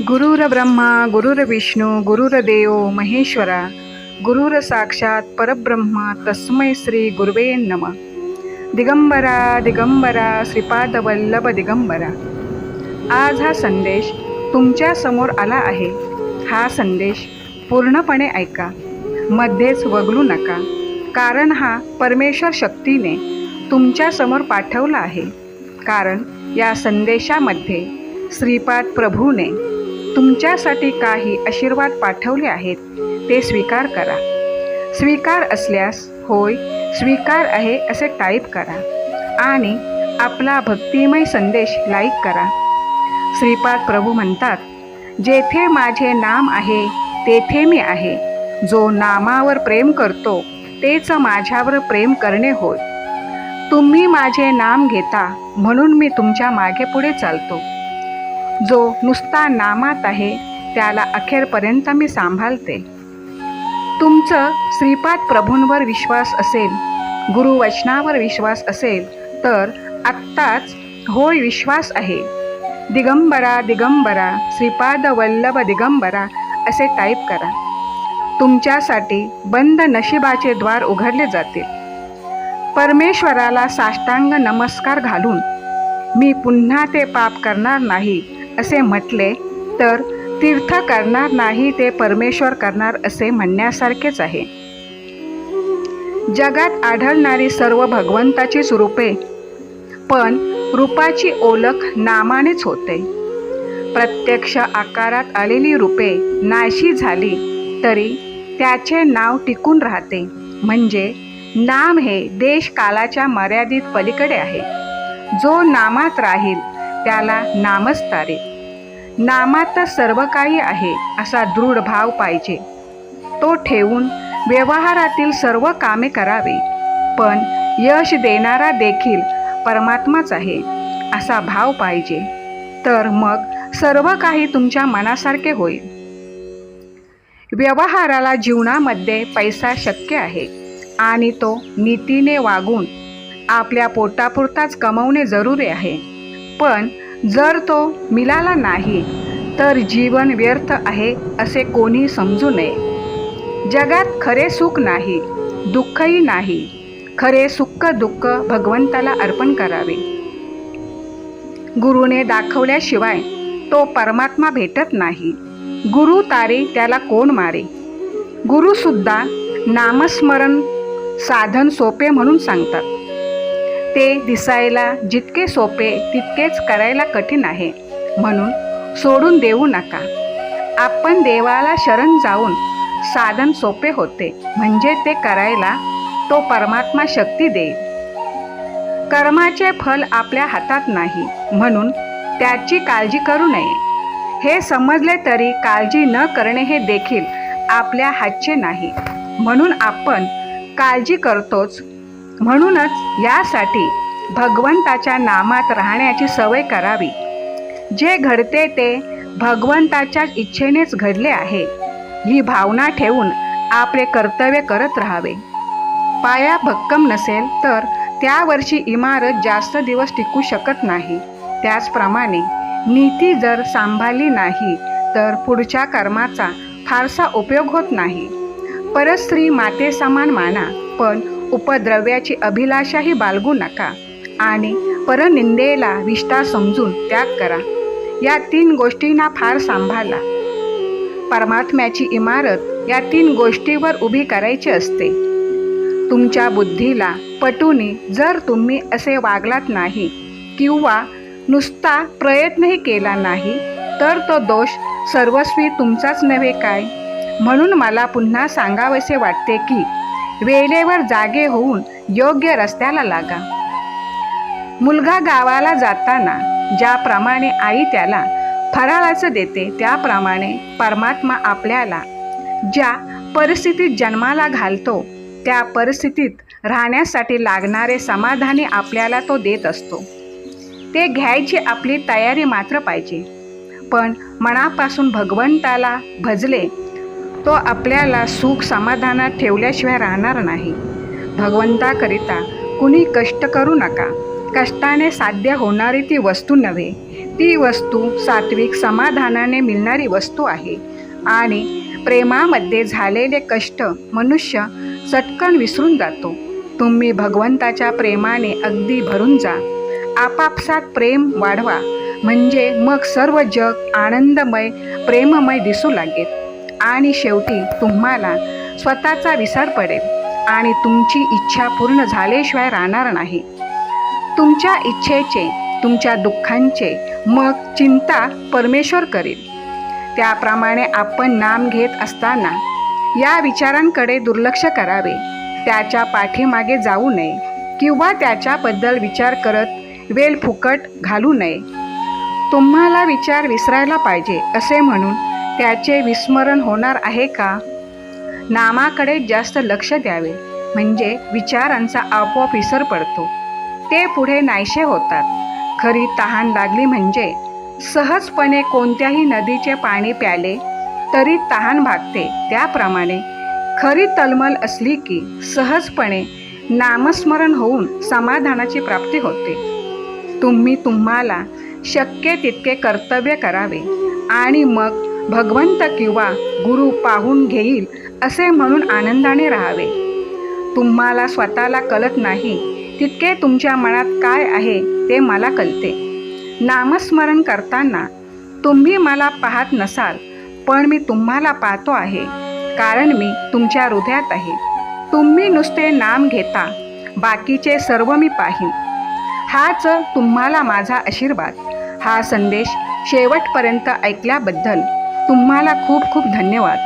गुरुर्ब्रह्मा गुरुर्विष्णू गुरुर्देव महेश्वरा गुरुर साक्षात परब्रह्म तस्मै श्री गुरुवे नमः. दिगंबरा दिगंबरा श्रीपाद वल्लभ दिगंबरा. आज हा संदेश तुमच्या समोर आला आहे. हा संदेश पूर्णपणे ऐका, मध्येच वगळू नका, कारण हा परमेश्वर शक्तीने तुमच्या समोर पाठवला आहे. कारण या संदेशामध्ये श्रीपाद प्रभूने तुमच्यासाठी काही आशीर्वाद पाठवले आहेत. ते स्वीकार करा. स्वीकार असल्यास होय स्वीकार आहे असे टाईप करा आणि आपला भक्तिमय संदेश लाईक करा. श्रीपाद प्रभू म्हणतात, जेथे माझे नाम आहे तेथे मी आहे. जो नामावर प्रेम करतो तेच माझ्यावर प्रेम करणे होय. तुम्ही माझे नाम घेता म्हणून मी तुमच्या मागे पुढे चालतो. जो नुसता नामात आहे त्याला अखेरपर्यंत मी सांभाळते. तुमचं श्रीपाद प्रभूंवर विश्वास असेल, गुरुवचनावर विश्वास असेल तर आत्ताच होय विश्वास आहे. दिगंबरा दिगंबरा श्रीपाद वल्लभ दिगंबरा असे टाईप करा. तुमच्यासाठी बंद नशिबाचे द्वार उघडले जातील. परमेश्वराला साष्टांग नमस्कार घालून मी पुन्हा ते पाप करणार नाही असे म्हटले तर तीर्थ करणार नाही ते परमेश्वर करणार असे म्हणण्यासारखेच आहे. जगात आढळणारी सर्व भगवंताचीच रूपे, पण रूपाची ओळख नामानेच होते. प्रत्यक्ष आकारात आलेली रूपे नाशी झाली तरी त्याचे नाव टिकून राहते. म्हणजे नाम हे देश कालाच्या मर्यादित पलीकडे आहे. जो नामात राहील त्याला नामच तारे. नामातच सर्व काही आहे असा दृढ भाव पाहिजे. तो ठेवून व्यवहारातील सर्व कामे करावी. पण यश देणारा देखील परमात्माच आहे असा भाव पाहिजे. तर मग सर्व काही तुमच्या मनासारखे होईल. व्यवहाराला जीवनामध्ये पैसा शक्य आहे आणि तो नीतीने वागून आपल्या पोटापुरताच कमवणे जरुरी आहे. पण जर तो मिळाला नाही तर जीवन व्यर्थ आहे असे कोणी समजू नये. जगात खरे सुख नाही, दुःखही नाही. खरे सुख दुःख भगवंताला अर्पण करावे. गुरुने दाखवल्याशिवाय तो परमात्मा भेटत नाही. गुरु तारे त्याला कोण मारे. गुरुसुद्धा नामस्मरण साधन सोपे म्हणून सांगतात. ते दिसायला जितके सोपे तितकेच करायला कठीण आहे. म्हणून सोडून देऊ नका. आपण देवाला शरण जाऊन साधन सोपे होते म्हणजे ते करायला तो परमात्मा शक्ती देईल. कर्माचे फल आपल्या हातात नाही म्हणून त्याची काळजी करू नये. हे समजले तरी काळजी न करणे हे देखील आपल्या हातचे नाही. म्हणून आपण काळजी करतोच. म्हणूनच यासाठी भगवंताच्या नामात राहण्याची सवय करावी. जे घडते ते भगवंताच्याच इच्छेनेच घडले आहे ही भावना ठेवून आपले कर्तव्य करत राहावे. पाया भक्कम नसेल तर त्यावरची इमारत जास्त दिवस टिकू शकत नाही. त्याचप्रमाणे नीती जर सांभाळली नाही तर पुढच्या कर्माचा फारसा उपयोग होत नाही. परस्त्री माते समान माना, पण उपद्रव्याची अभिलाषाही बाळगू नका आणि परनिंदेला विष्ठा समजून त्याग करा. या 3 गोष्टींना फार सांभाळा. परमात्म्याची इमारत या 3 गोष्टीवर उभी करायची असते. तुमच्या बुद्धीला पटूनी जर तुम्ही असे वागलात नाही किंवा नुसता प्रयत्नही केला नाही तर तो दोष सर्वस्वी तुमचाच नव्हे काय. म्हणून मला पुन्हा सांगावेसे वाटते की वेळेवर जागे होऊन योग्य रस्त्याला लागा. मुलगा गावाला जाताना ज्याप्रमाणे आई त्याला फराळाचं देते त्याप्रमाणे परमात्मा आपल्याला ज्या परिस्थितीत जन्माला घालतो त्या परिस्थितीत राहण्यासाठी लागणारे समाधानी आपल्याला तो देत असतो. ते घ्यायची आपली तयारी मात्र पाहिजे. पण मनापासून भगवंताला भजले तो आपल्याला सुख समाधानात ठेवल्याशिवाय राहणार नाही. भगवंताकरिता कुणी कष्ट करू नका. कष्टाने साध्य होणारी ती वस्तू नव्हे. ती वस्तू सात्विक समाधानाने मिळणारी वस्तू आहे. आणि प्रेमामध्ये झालेले कष्ट मनुष्य चटकन विसरून जातो. तुम्ही भगवंताच्या प्रेमाने अगदी भरून जा. आपापसात प्रेम वाढवा, म्हणजे मग सर्व जग आनंदमय प्रेममय दिसू लागेल. आणि शेवटी तुम्हाला स्वतःचा विसर पडेल आणि तुमची इच्छा पूर्ण झाल्याशिवाय राहणार नाही. तुमच्या इच्छेचे, तुमच्या दुःखांचे मग चिंता परमेश्वर करेल. त्याप्रमाणे आपण नाम घेत असताना या विचारांकडे दुर्लक्ष करावे. त्याच्या पाठीमागे जाऊ नये किंवा त्याच्याबद्दल विचार करत वेळ फुकट घालू नये. तुम्हाला विचार विसरायला पाहिजे असे म्हणून त्याचे विस्मरण होणार आहे का? नामाकडे जास्त लक्ष द्यावे, म्हणजे विचारांचा आपोआप विसर पडतो. ते पुढे नाहीसे होतात. खरी तहान लागली म्हणजे सहजपणे कोणत्याही नदीचे पाणी प्याले तरी तहान भागते. त्याप्रमाणे खरी तळमळ असली की सहजपणे नामस्मरण होऊन समाधानाची प्राप्ती होते. तुम्ही तुम्हाला शक्य तितके कर्तव्य करावे आणि मग भगवंत किंवा गुरु पाहून घेईल असे म्हणून आनंदाने राहावे. तुम्हाला स्वतःला कळत नाही तितके तुमच्या मनात काय आहे ते मला कळते. नामस्मरण करताना तुम्ही मला पाहत नसाल, पण मी तुम्हाला पाहतो आहे, कारण मी तुमच्या हृदयात आहे. तुम्ही नुसते नाम घेता, बाकीचे सर्व मी पाहीन. हाच तुम्हाला माझा आशीर्वाद. हा संदेश शेवटपर्यंत ऐकल्याबद्दल तुम्हाला खूप खूप धन्यवाद.